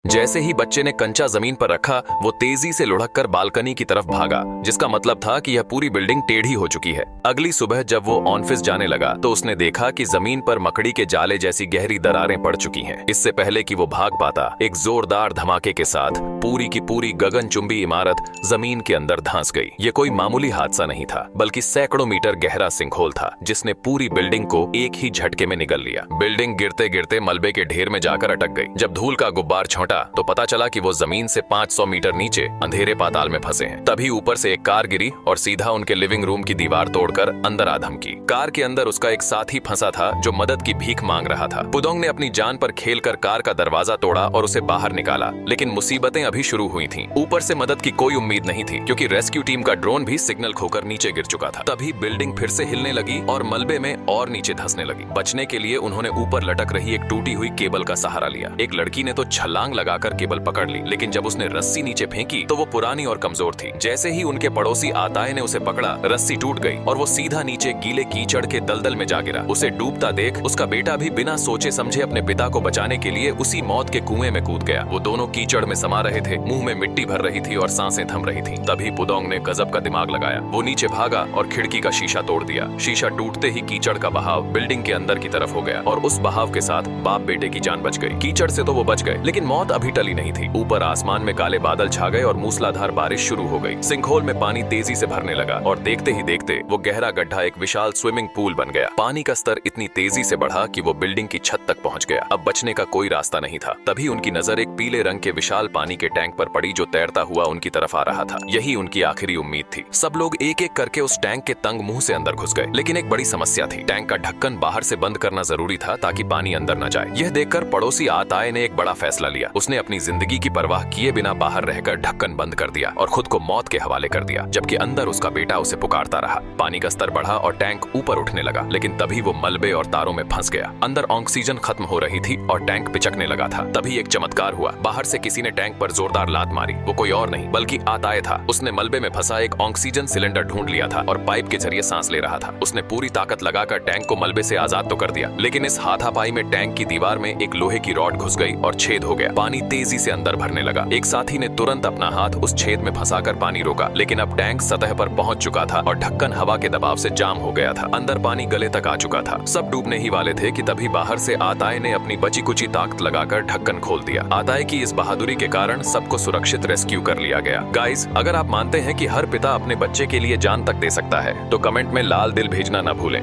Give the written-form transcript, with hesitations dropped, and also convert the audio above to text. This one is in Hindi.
जैसे ही बच्चे ने कंचा जमीन पर रखा, वो तेजी से लुढ़ककर बालकनी की तरफ भागा, जिसका मतलब था कि यह पूरी बिल्डिंग टेढ़ी हो चुकी है। अगली सुबह जब वो ऑफिस जाने लगा तो उसने देखा कि जमीन पर मकड़ी के जाले जैसी गहरी दरारें पड़ चुकी हैं। इससे पहले कि वो भाग पाता, एक जोरदार धमाके के साथ पूरी की पूरी गगनचुंबी इमारत जमीन के अंदर धंस गई। ये कोई मामूली हादसा नहीं था, बल्कि सैकड़ों मीटर गहरा सिंकहोल था, जिसने पूरी बिल्डिंग को एक ही झटके में निगल लिया। बिल्डिंग गिरते गिरते मलबे के ढेर में जाकर अटक गई। जब धूल का गुब्बार छौंटा तो पता चला कि वो जमीन से 500 मीटर नीचे अंधेरे पाताल में फंसे हैं। तभी ऊपर से एक कार गिरी और सीधा उनके लिविंग रूम की दीवार तोड़कर अंदर आ धमकी। कार के अंदर उसका एक साथी फंसा था जो मदद की भीख मांग रहा था। पुदोंग ने अपनी जान पर खेलकर कार का दरवाजा तोड़ा और उसे बाहर निकाला, लेकिन मुसीबतें अभी शुरू हुई थीं। ऊपर से मदद की कोई उम्मीद नहीं थी, क्योंकि रेस्क्यू टीम का ड्रोन भी सिग्नल खोकर नीचे गिर चुका था। तभी बिल्डिंग फिर से हिलने लगी और मलबे में और नीचे धंसने लगी। बचने के लिए उन्होंने ऊपर लटक रही एक टूटी हुई केबल का सहारा लिया। एक लड़की ने तो छलांग लगाकर केबल पकड़ ली, लेकिन जब उसने रस्सी नीचे फेंकी तो वो पुरानी और कमजोर थी। जैसे ही उनके पड़ोसी आताए ने उसे पकड़ा, रस्सी टूट गई और वो सीधा नीचे गीले कीचड़ के दलदल में जा गिरा। उसे डूबता देख उसका बेटा भी बिना सोचे समझे अपने पिता को बचाने के लिए उसी मौत के कुएं में कूद गया। वो दोनों कीचड़ में समा रहे थे, मुंह में मिट्टी भर रही थी और सांसें थम रही थी। तभी पुदोंग ने गजब का दिमाग लगाया। वो नीचे भागा और खिड़की का शीशा तोड़ दिया। शीशा टूटते ही कीचड़ का बहाव बिल्डिंग के अंदर की तरफ हो गया और उस बहाव के साथ बाप बेटे की जान बच गई। कीचड़ से तो वो बच गए, लेकिन मौत अभी टली नहीं थी। ऊपर आसमान में काले बादल छा गए और मूसलाधार बारिश शुरू हो गई। सिंकहोल में पानी तेजी से भरने लगा और देखते ही देखते वो गहरा गड्ढा एक विशाल स्विमिंग पूल बन गया। पानी का स्तर इतनी तेजी से बढ़ा कि वो बिल्डिंग की छत तक पहुंच गया। अब बचने का कोई रास्ता नहीं था। तभी उनकी नजर एक पीले रंग के विशाल पानी के टैंक पर पड़ी, जो तैरता हुआ उनकी तरफ आ रहा था। यही उनकी आखिरी उम्मीद थी। सब लोग एक एक करके उस टैंक के तंग मुंह से अंदर घुस गए, लेकिन एक बड़ी समस्या थी। टैंक का ढक्कन बाहर से बंद करना जरूरी था ताकि पानी अंदर न जाए। यह देखकर पड़ोसी आताए ने एक बड़ा फैसला लिया। उसने अपनी जिंदगी की परवाह किए बिना बाहर रहकर ढक्कन बंद कर दिया और खुद को मौत के हवाले कर दिया, जबकि अंदर उसका बेटा उसे पुकारता रहा। पानी का स्तर बढ़ा और टैंक ऊपर उठने लगा, लेकिन तभी वो मलबे और तारों में फंस गया। अंदर ऑक्सीजन खत्म हो रही थी और टैंक पिचकने लगा था। तभी एक चमत्कार हुआ। बाहर से किसी ने टैंक पर जोरदार लात मारी। वो कोई और नहीं बल्कि आताए था। उसने मलबे में फंसा एक ऑक्सीजन सिलेंडर ढूंढ लिया था और पाइप के जरिए सांस ले रहा था। उसने पूरी ताकत लगाकर टैंक को मलबे से आजाद तो कर दिया, लेकिन इस हाथापाई में टैंक की दीवार में एक लोहे की रॉड घुस गई और छेद हो गया। पानी तेजी से अंदर भरने लगा। एक साथी ने तुरंत अपना हाथ उस छेद में फंसाकर पानी रोका, लेकिन अब टैंक सतह पर पहुंच चुका था और ढक्कन हवा के दबाव से जाम हो गया था। अंदर पानी गले तक आ चुका था। सब डूबने ही वाले थे कि तभी बाहर से आताए ने अपनी बची कुची ताकत लगाकर ढक्कन खोल दिया। आताए की इस बहादुरी के कारण सबको सुरक्षित रेस्क्यू कर लिया गया। गाइस, अगर आप मानते हैं कि हर पिता अपने बच्चे के लिए जान तक दे सकता है, तो कमेंट में लाल दिल भेजना न भूलें।